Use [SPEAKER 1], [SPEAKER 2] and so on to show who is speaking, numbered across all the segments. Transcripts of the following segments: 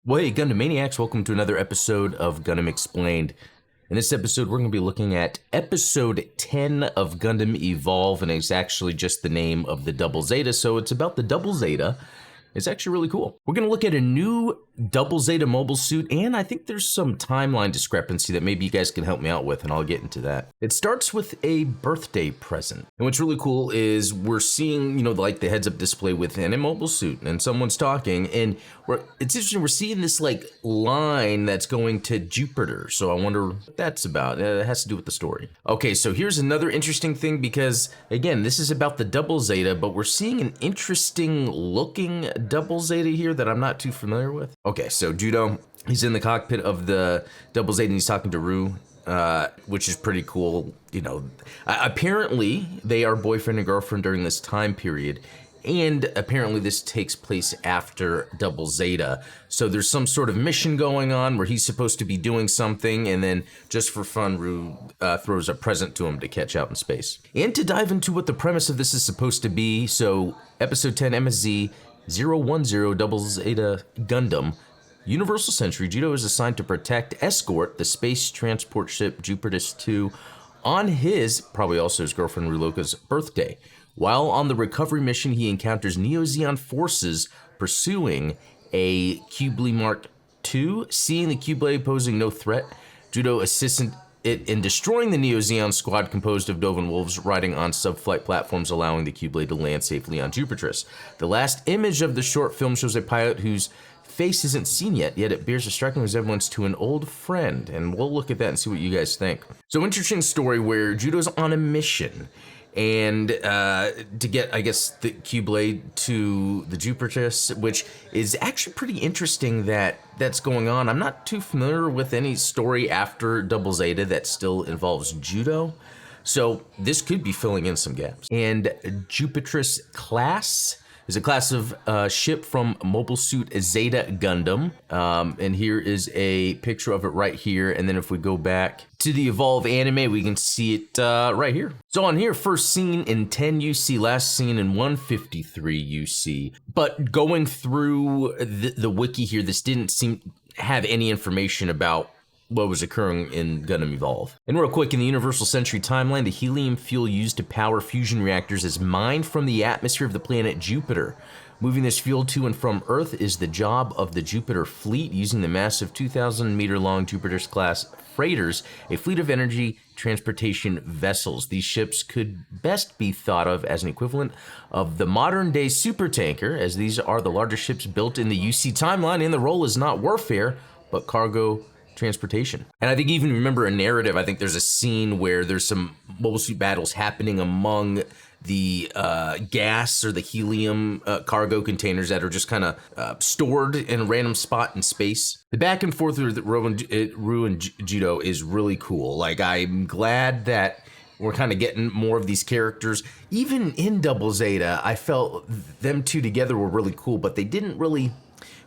[SPEAKER 1] Well, hey, Gundam Maniacs, welcome to another episode of Gundam Explained. In this episode, we're going to be looking at episode 10 of Gundam Evolve, and it's actually just the name of the Double Zeta, so it's about the Double Zeta. It's actually really cool. We're going to look at a new Double Zeta mobile suit, and I think there's some timeline discrepancy that maybe you guys can help me out with, and I'll get into that. It starts with a birthday present. And what's really cool is we're seeing, like the heads-up display within a mobile suit, and someone's talking, and it's interesting, we're seeing this line that's going to Jupiter, so I wonder what that's about. It has to do with the story. Okay, so here's another interesting thing, because again, this is about the Double Zeta, but we're seeing an interesting looking Double Zeta here that I'm not too familiar with. Okay, so Judo, he's in the cockpit of the Double Zeta and he's talking to Rue, which is pretty cool. Apparently they are boyfriend and girlfriend during this time period. And apparently this takes place after Double Zeta. So there's some sort of mission going on where he's supposed to be doing something, and then just for fun, Rue throws a present to him to catch out in space. And to dive into what the premise of this is supposed to be, so episode 10 MSZ 010 Double Zeta Gundam, Universal Century, Judo is assigned to escort the space transport ship Jupiter 2 on his, probably also his girlfriend Ruloka's birthday. While on the recovery mission, he encounters Neo-Zeon forces pursuing a Q-Blade Mark II. Seeing the Q-Blade posing no threat, Judo assists it in destroying the Neo-Zeon squad composed of Dovan Wolves riding on sub-flight platforms, allowing the Q-Blade to land safely on Jupiter. The last image of the short film shows a pilot whose face isn't seen yet it bears a striking resemblance to an old friend, and we'll look at that and see what you guys think. So interesting story where Judo's on a mission, and to get, I guess, the Q-Blade to the Jupiter, which is actually pretty interesting that's going on. I'm not too familiar with any story after Double Zeta that still involves Judo, so this could be filling in some gaps. And Jupiter's class is a class of ship from Mobile Suit Zeta Gundam. And here is a picture of it right here. And then if we go back to the Evolve anime, we can see it right here. So on here, first seen in 10 UC, last seen in 153 UC. But going through the wiki here, this didn't seem have any information about what was occurring in Gundam Evolve. And real quick, in the Universal Century timeline, the helium fuel used to power fusion reactors is mined from the atmosphere of the planet Jupiter. Moving this fuel to and from Earth is the job of the Jupiter fleet, using the massive 2,000-meter-long Jupiter's class freighters, a fleet of energy transportation vessels. These ships could best be thought of as an equivalent of the modern-day supertanker, as these are the largest ships built in the UC timeline, and the role is not warfare, but cargo transportation. And I think even remember a narrative, I think there's a scene where there's some mobile suit battles happening among the gas or the helium cargo containers that are just kind of stored in a random spot in space. The back and forth with Rue and Judo is really cool. I'm glad that we're kind of getting more of these characters. Even in Double Zeta, I felt them two together were really cool, but they didn't really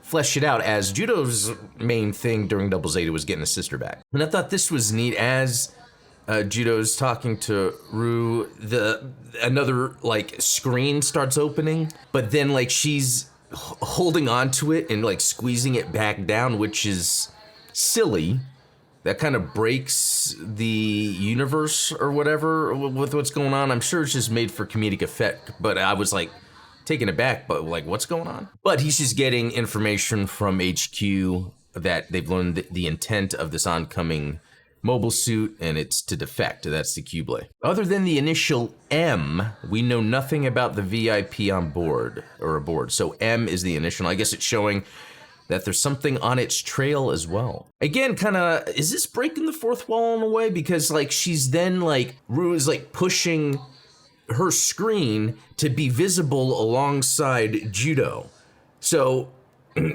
[SPEAKER 1] flesh it out, as Judo's main thing during Double Zeta was getting his sister back. And I thought this was neat. As Judo's talking to Rue, another screen starts opening, but then she's holding on to it and squeezing it back down, which is silly. That kind of breaks the universe or whatever with what's going on. I'm sure it's just made for comedic effect, but I was taken aback, but what's going on? But he's just getting information from HQ that they've learned the intent of this oncoming mobile suit, and it's to defect. That's the Q-Blade. Other than the initial M, we know nothing about the VIP on board or aboard. So M is the initial. I guess it's showing that there's something on its trail as well. Again, is this breaking the fourth wall in a way? Because she's then Rue is pushing her screen to be visible alongside Judo. So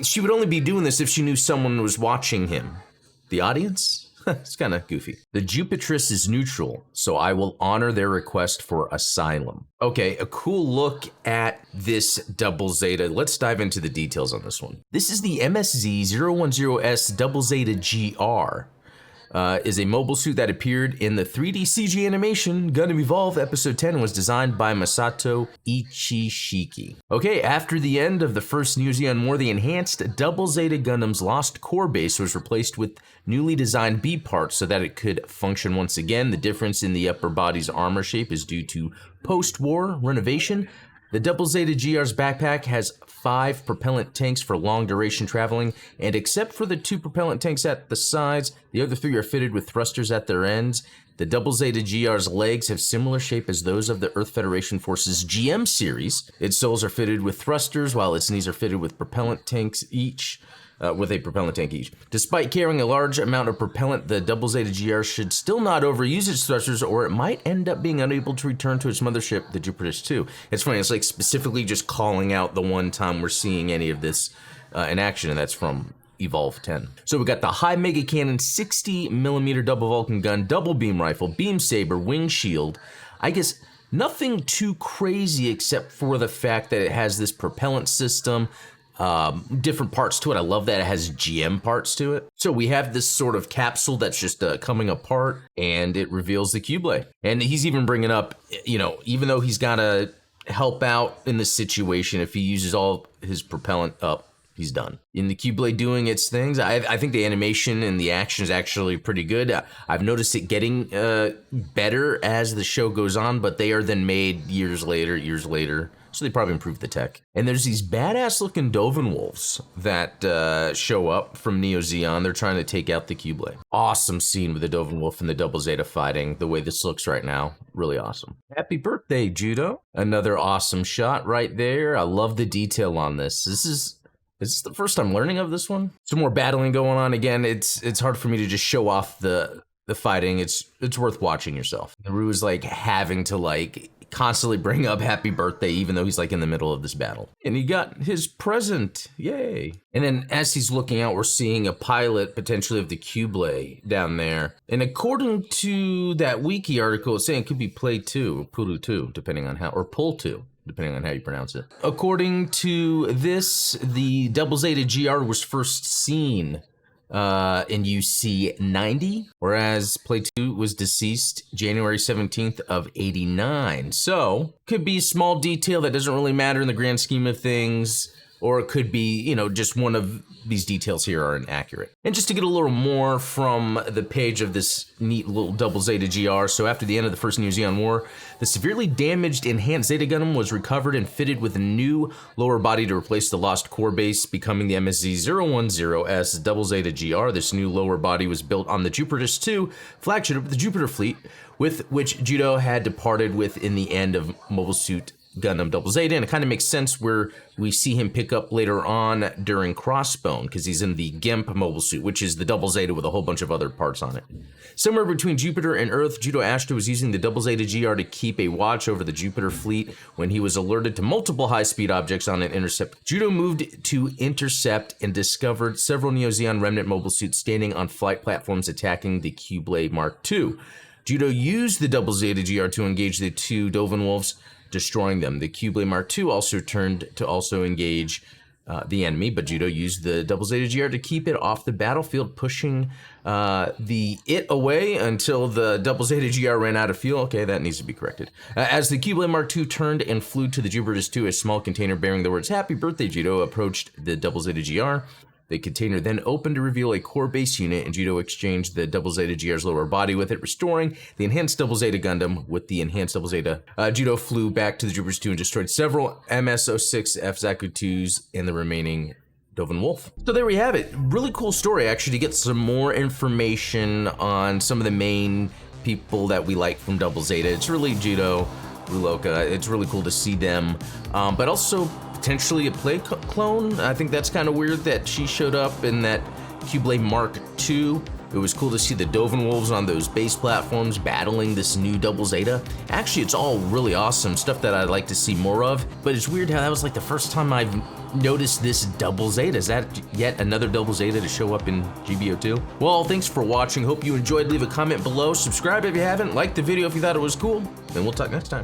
[SPEAKER 1] she would only be doing this if she knew someone was watching him. The audience? It's kind of goofy. The Jupiterus is neutral, so I will honor their request for asylum. Okay, a cool look at this Double Zeta. Let's dive into the details on this one. This is the MSZ 010S Double Zeta GR. is a mobile suit that appeared in the 3D CG animation Gundam Evolve Episode 10 and was designed by Masato Ichishiki. Okay, after the end of the first Neo Zeon War, the enhanced Double Zeta Gundam's lost core base was replaced with newly designed B parts so that it could function once again. The difference in the upper body's armor shape is due to post-war renovation. The Double Zeta GR's backpack has 5 propellant tanks for long duration traveling, and except for the 2 propellant tanks at the sides, the other 3 are fitted with thrusters at their ends. The Double Zeta GR's legs have similar shape as those of the Earth Federation Force's GM series. Its soles are fitted with thrusters, while its knees are fitted with propellant tanks each. With a propellant tank each. Despite carrying a large amount of propellant, the Double Zeta GR should still not overuse its thrusters, or it might end up being unable to return to its mothership, the Jupiter 2. It's funny, it's like specifically just calling out the one time we're seeing any of this in action, and that's from Evolve 10. So we got the High Mega Cannon 60mm double Vulcan gun, double beam rifle, beam saber, wing shield. I guess nothing too crazy except for the fact that it has this propellant system, different parts to it. I love that it has GM parts to it. So we have this sort of capsule that's just coming apart, and it reveals the Q-Blade. And he's even bringing up, you know, even though he's got to help out in this situation, if he uses all his propellant up, he's done. In the Q-Blade doing its things, I think the animation and the action is actually pretty good. I've noticed it getting better as the show goes on, but they are then made years later. So they probably improved the tech. And there's these badass looking Doven Wolves that show up from Neo Zeon. They're trying to take out the Q-Blade. Awesome scene with the Doven Wolf and the Double Zeta fighting. The way this looks right now, really awesome. Happy birthday, Judo. Another awesome shot right there. I love the detail on this. Is this the first I'm learning of this one? Some more battling going on. Again, it's hard for me to just show off the fighting. It's worth watching yourself. Naru is like having to like constantly bring up happy birthday even though he's like in the middle of this battle. And he got his present, yay. And then as he's looking out, we're seeing a pilot potentially of the Q-Blade down there. And according to that wiki article, it's saying it could be Play 2 or Pulu 2, depending on how, or Pull 2. Depending on how you pronounce it. According to this, the Double Zeta GR was first seen in UC 90, whereas Play 2 was deceased January 17th of 89. So, could be a small detail that doesn't really matter in the grand scheme of things, or it could be, you know, just one of these details here are inaccurate. And just to get a little more from the page of this neat little Double Zeta GR, so after the end of the first Neo Zeon War, the severely damaged enhanced Zeta Gundam was recovered and fitted with a new lower body to replace the lost core base, becoming the MSZ-010S Double Zeta GR. This new lower body was built on the Jupiter 2 flagship of the Jupiter fleet, with which Judo had departed with in the end of Mobile Suit Gundam Double Zeta, and it kind of makes sense where we see him pick up later on during Crossbone, because he's in the GIMP mobile suit, which is the Double Zeta with a whole bunch of other parts on it. Somewhere between Jupiter and Earth, Judo Ashta was using the Double Zeta GR to keep a watch over the Jupiter fleet when he was alerted to multiple high-speed objects on an intercept. Judo moved to intercept and discovered several Neo Zeon remnant mobile suits standing on flight platforms attacking the Q-Blade Mark II. Judo used the Double Zeta GR to engage the 2 Doven Wolves, destroying them. The Q-Blade Mark II also turned to also engage the enemy, but Judo used the Double Zeta GR to keep it off the battlefield, pushing it away until the Double Zeta GR ran out of fuel. Okay, that needs to be corrected. As the Q-Blade Mark II turned and flew to the Jupiter 2, a small container bearing the words "Happy Birthday, Judo" approached the Double Zeta GR. The container then opened to reveal a core base unit, and Judo exchanged the Double Zeta GR's lower body with it, restoring the enhanced Double Zeta Gundam with the enhanced Double Zeta. Judo flew back to the Jupiter 2 and destroyed several MS-06F Zaku 2s and the remaining Doven Wolf. So there we have it. Really cool story, actually, to get some more information on some of the main people that we like from Double Zeta. It's really Judo, Ruloka. It's really cool to see them, but also potentially a play clone. I think that's kind of weird that she showed up in that Q-Blade Mark II. It was cool to see the Doven Wolves on those base platforms battling this new Double Zeta. Actually, it's all really awesome stuff that I'd like to see more of, but it's weird how that was like the first time I've noticed this Double Zeta. Is that yet another Double Zeta to show up in GBO2? Well, thanks for watching. Hope you enjoyed. Leave a comment below. Subscribe if you haven't. Like the video if you thought it was cool. And we'll talk next time.